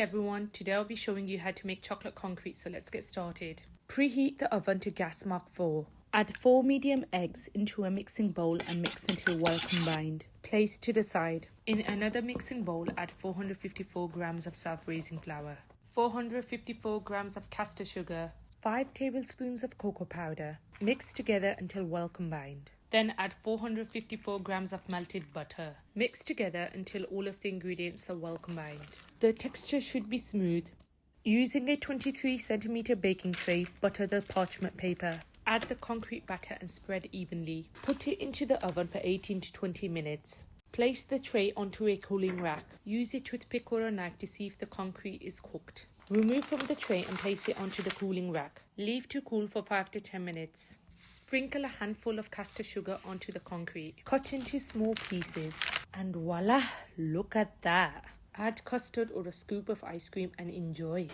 everyone, today I'll be showing you how to make chocolate concrete, so let's get started. Preheat the oven to gas mark 4. Add 4 medium eggs into a mixing bowl and mix until well combined. Place to the side. In another mixing bowl, add 454 grams of self-raising flour, 454 grams of caster sugar, 5 tablespoons of cocoa powder. Mix together until well combined. Then add 454 grams of melted butter. Mix together until all of the ingredients are well combined. The texture should be smooth. Using a 23 cm baking tray, butter the parchment paper. Add the concrete batter and spread evenly. Put it into the oven for 18 to 20 minutes. Place the tray onto a cooling rack. Use a toothpick or a knife to see if the concrete is cooked. Remove from the tray and place it onto the cooling rack. Leave to cool for 5 to 10 minutes. Sprinkle a handful of caster sugar onto the concrete. Cut into small pieces. And voila, look at that. Add custard or a scoop of ice cream and enjoy.